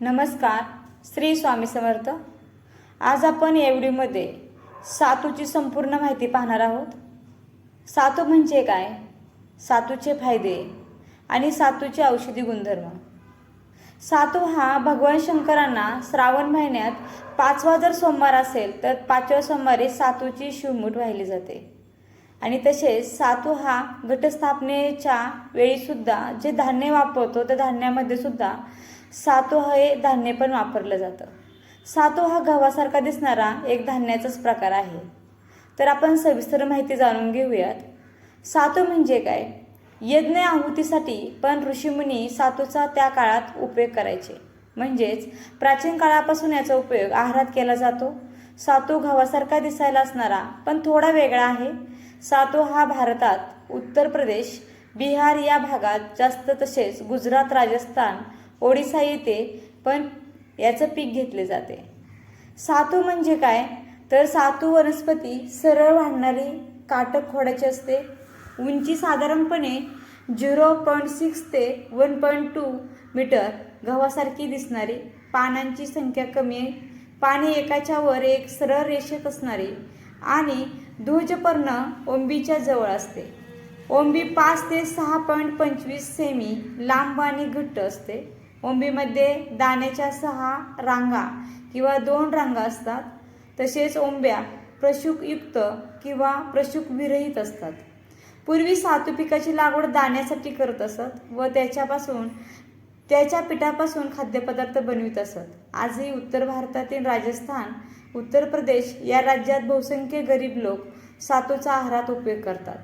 नमस्कार. श्री स्वामी समर्थ. आज आपण या व्हिडिओमध्ये सातूची संपूर्ण माहिती पाहणार आहोत. सातू म्हणजे काय, सातूचे फायदे आणि सातूचे औषधी गुणधर्म. सातू हा भगवान शंकरांना श्रावण महिन्यात 5वा जर सोमवार असेल तर 5व्या सोमवारी सातूची शिवमूठ वाहिली जाते. आणि तसेच सातू हा घटस्थापनेच्या वेळीसुद्धा जे धान्य वापरतो त्या धान्यामध्ये सुद्धा सातू हे धान्य पण वापरलं जातं. सातू हा गव्हासारखा दिसणारा एक धान्याचाच प्रकार आहे. तर आपण सविस्तर माहिती जाणून घेऊयात. सातू म्हणजे काय. यज्ञ आहुतीसाठी पण ऋषीमुनी सातूचा त्या काळात उपयोग करायचे. म्हणजेच प्राचीन काळापासून याचा उपयोग आहारात केला जातो. सातू गव्हासारखा दिसायला असणारा पण थोडा वेगळा आहे. सातू हा भारतात उत्तर प्रदेश, बिहार या भागात जास्त, तसेच गुजरात, राजस्थान, ओडिसा येथे पण याचं पीक घेतले जाते. सातू म्हणजे काय तर सातू वनस्पती सरळ वाढणारी काटक खोडाची असते. उंची साधारणपणे 0.6 ते 1.2 मीटर. गव्हासारखी दिसणारी. पानांची संख्या कमी आहे. पाने एकाच्या वर एक सरळ रेषेत असणारी आणि ध्वजपर्ण ओंबीच्या जवळ असते. ओंबी 5 ते 6.25 सेमी लांब आणि घट्ट असते. ओंबीमध्ये दाण्याच्या 6 रांगा किंवा 2 रांगा असतात. तसेच ओंब्या प्रशुकयुक्त किंवा प्रशुक विरहित असतात. पूर्वी सातू पिकाची लागवड दाण्यासाठी करत असत व त्याच्या पिठापासून खाद्यपदार्थ बनवित असत. आजही उत्तर भारतातील राजस्थान, उत्तर प्रदेश या राज्यात बहुसंख्य गरीब लोक सातूचा आहारात उपयोग करतात.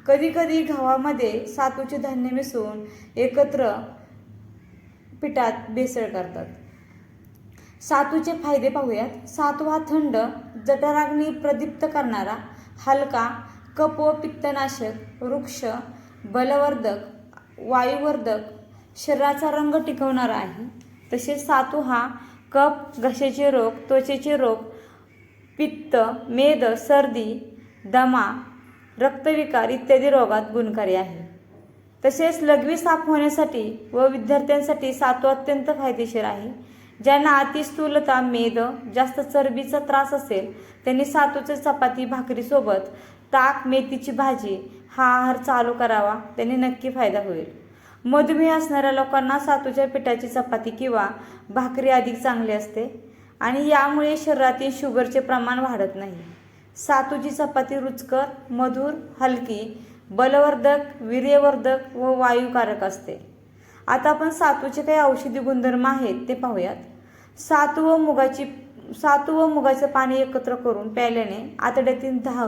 कधीकधी गव्हामध्ये सातूचे धान्य मिसळून एकत्र पिठात भेसळ करतात. सातूचे फायदे पाहूयात. सातू हा थंड, जठराग्नी प्रदीप्त करणारा, हलका, कफ व पित्तनाशक, वृक्ष, बलवर्धक, वायुवर्धक, शरीराचा रंग टिकवणारा आहे. तसेच सातू हा कफ, घशाचे रोग, त्वचेचे रोग, पित्त, मेद, सर्दी, दमा, रक्तविकार इत्यादी रोगात गुणकारी आहे. तसेच लघवी साफ होण्यासाठी व विद्यार्थ्यांसाठी सातू अत्यंत फायदेशीर आहे. ज्यांना अतिस्थूलता, मेद, जास्त चरबीचा त्रास असेल त्यांनी सातूचे चपाती भाकरीसोबत ताक, मेथीची भाजी हा आहार चालू करावा. त्यांनी नक्की फायदा होईल. मधुमेह असणाऱ्या लोकांना सातूच्या पिठाची चपाती किंवा भाकरी अधिक चांगली असते आणि यामुळे शरीरातील शुगरचे प्रमाण वाढत नाही. सातूची चपाती रुचकर, मधुर, हलकी, बलवर्धक, वीर्यवर्धक व वायुकारक असते. आता आपण सातूचे काही औषधी गुणधर्म आहेत ते पाहूयात. सातू व मुगाचे पाणी एकत्र करून प्यायल्याने आतड्यातील दाह,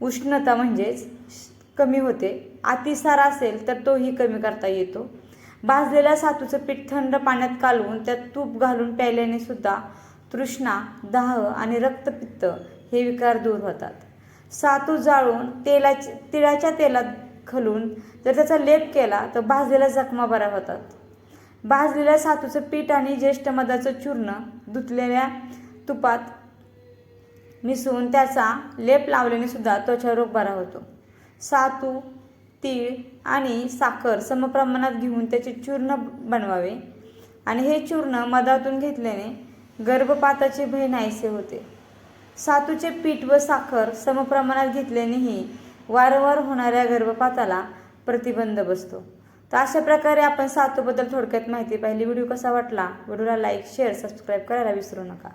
उष्णता म्हणजेच कमी होते. अतिसार असेल तर तोही कमी करता येतो. भाजलेल्या सातूचं पीठ थंड पाण्यात कालवून त्यात तूप घालून प्यायल्याने सुद्धा तृष्णा, दाह आणि रक्तपित्त हे विकार दूर होतात. सातू जाळून तिळाच्या तेलात घालून जर त्याचा लेप केला तर भाजलेल्या जखमा बऱ्या होतात. भाजलेल्या सातूचं पीठ आणि ज्येष्ठ मधाचं चूर्ण धुतलेल्या तुपात मिसळून त्याचा लेप लावल्याने सुद्धा त्वचा रोग बरा होतो. सातू, तीळ आणि साखर समप्रमाणात घेऊन त्याचे चूर्ण बनवावे आणि हे चूर्ण मधातून घेतल्याने गर्भपाताचे भय नाहीसे होते. सातूचे पीठ व साखर समप्रमाणात घेतल्यानेही वारंवार होणाऱ्या गर्भपाताला प्रतिबंध बसतो. तर अशा प्रकारे आपण सातूबद्दल थोडक्यात माहिती पाहिली. व्हिडिओ कसा वाटला? व्हिडिओला लाईक, शेअर, सबस्क्राईब करायला विसरू नका.